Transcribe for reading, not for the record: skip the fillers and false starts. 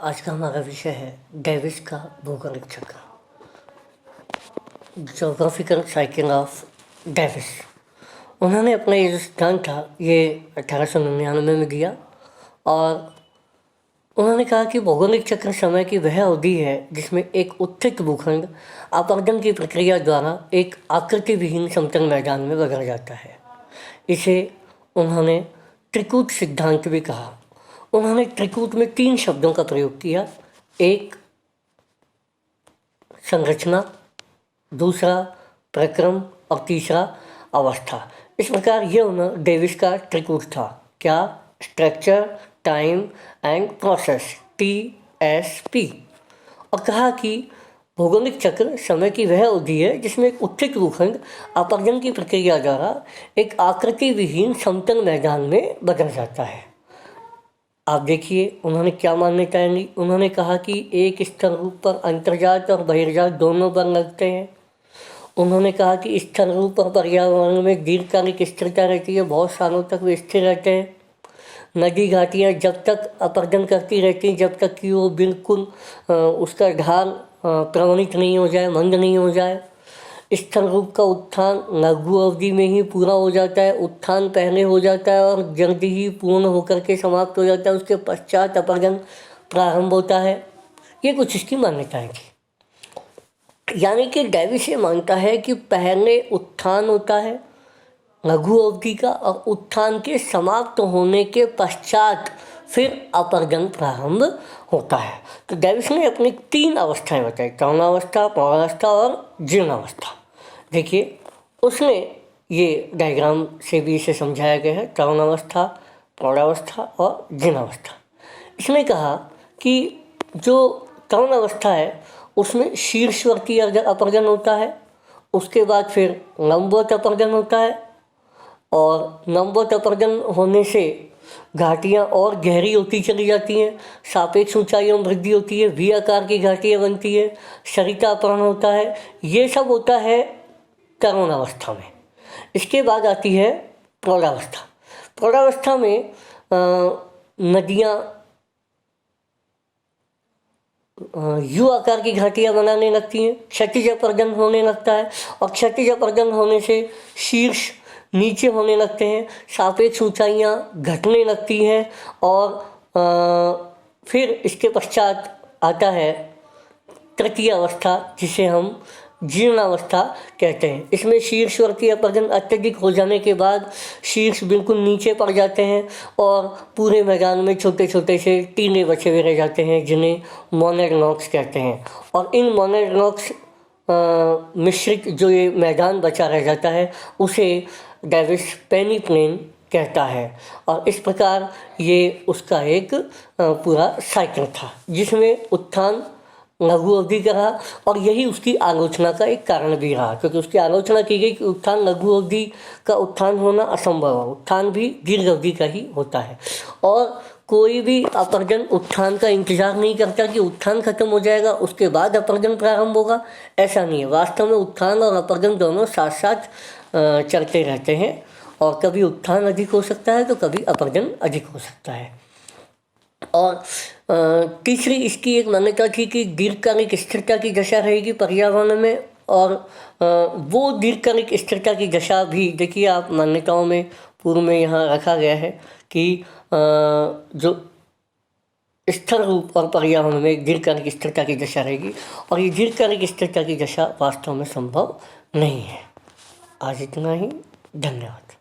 आज का हमारा विषय है डेविस का भौगोलिक चक्र, जोग्राफिकल साइकिल ऑफ डेविस। उन्होंने अपना ये जो सिद्धांत था ये 1899 में दिया और उन्होंने कहा कि भौगोलिक चक्र समय की वह अवधि है जिसमें एक उत्थित भूखंड अपरदन की प्रक्रिया द्वारा एक आकृति विहीन समतल मैदान में बदल जाता है। इसे उन्होंने त्रिकूट सिद्धांत भी कहा। उन्होंने त्रिकूट में 3 शब्दों का प्रयोग किया, एक संरचना, दूसरा प्रक्रम और तीसरा अवस्था। इस प्रकार ये डेविस का त्रिकूट था। क्या? Structure, time and process, TSP। और कहा कि भौगोलिक चक्र समय की वह अवधि है जिसमें एक उत्थित भूखंड अपरदन की प्रक्रिया द्वारा एक आकृति विहीन समतल मैदान में बदल जाता है। आप देखिए उन्होंने क्या मान्यताएं ली। उन्होंने कहा कि एक स्थल रूप पर अंतर्जात और बहिर्जात दोनों बल लगते हैं। उन्होंने कहा कि स्थल रूप और पर्यावरण में दीर्घकालिक स्थिरता रहती है, बहुत सालों तक वे स्थिर रहते हैं। नदी घाटियाँ जब तक अपरदन करती रहती हैं जब तक कि वो बिल्कुल उसका ढाल प्रवणित नहीं हो जाए, मंद नहीं हो जाए। स्थल रूप का उत्थान लघु अवधि में ही पूरा हो जाता है, उत्थान पहले हो जाता है और जल्दी ही पूर्ण होकर के समाप्त हो जाता है, उसके पश्चात अपरदन प्रारंभ होता है। ये कुछ इसकी मान्यताएं थी। यानी कि डेविस ये मानता है कि पहले उत्थान होता है लघु अवधि का और उत्थान के समाप्त होने के पश्चात फिर अपरदन प्रारंभ होता है। तो डेविस ने अपनी 3 अवस्थाएं बताई, तरुणावस्था, प्रौढ़ावस्था और जीर्णावस्था। देखिए उसने ये डायग्राम से भी इसे समझाया गया है, तरुणावस्था, प्रौढ़ावस्था और जीर्णावस्था। इसने कहा कि जो तरुणावस्था है उसमें शीर्षवर्ती अपरदन होता है, उसके बाद फिर लंबवत अपरदन होता है और लंबवत अपरदन होने से घाटियाँ और गहरी होती चली जाती हैं, सापेक्ष ऊंचाइयों में वृद्धि होती है, वी आकार की घाटियाँ बनती है, सरिता अपहरण होता है। ये सब होता है तरुणावस्था में। इसके बाद आती है प्रौढ़ावस्था। प्रौढ़ावस्था में नदियाँ यू आकार की घाटियाँ बनाने लगती हैं, क्षैतिज अपरदन होने लगता है और क्षैतिज अपरदन होने से शीर्ष नीचे होने लगते हैं, सापेक्ष ऊंचाइयाँ घटने लगती हैं और फिर इसके पश्चात आता है तृतीय अवस्था जिसे हम जीर्णावस्था कहते हैं। इसमें शीर्षवर्ती अपरदन अत्यधिक हो जाने के बाद शीर्ष बिल्कुल नीचे पड़ जाते हैं और पूरे मैदान में छोटे छोटे से टीले बचे हुए रह जाते हैं जिन्हें मोनेड रॉक्स कहते हैं। और इन मोनेड रॉक्स मिश्रित जो ये मैदान बचा रह जाता है उसे डेविस पेनीप्लेन कहता है। और इस प्रकार ये उसका एक पूरा साइकिल था जिसमें उत्थान लघु अवधि का रहा और यही उसकी आलोचना का एक कारण भी रहा, क्योंकि उसकी आलोचना की गई कि उत्थान लघु अवधि का उत्थान होना असंभव है, उत्थान भी दीर्घ अवधि का ही होता है। और कोई भी अपरदन उत्थान का इंतजार नहीं करता कि उत्थान खत्म हो जाएगा उसके बाद अपरदन प्रारंभ होगा, ऐसा नहीं है। वास्तव में उत्थान और अपरदन दोनों साथ साथ चलते रहते हैं और कभी उत्थान अधिक हो सकता है तो कभी अपरदन अधिक हो सकता है। और तीसरी इसकी एक मान्यता थी कि दीर्घकालिक स्थिरता की दशा रहेगी पर्यावरण में और वो दीर्घकालिक स्थिरता की दशा भी देखिए आप मान्यताओं में पूर्व में यहाँ रखा गया है कि जो स्थल रूप और पर्यावरण में दीर्घकालिक स्थिरता की दशा रहेगी और ये दीर्घकालिक स्थिरता की दशा वास्तव में संभव नहीं है। आज इतना ही, धन्यवाद।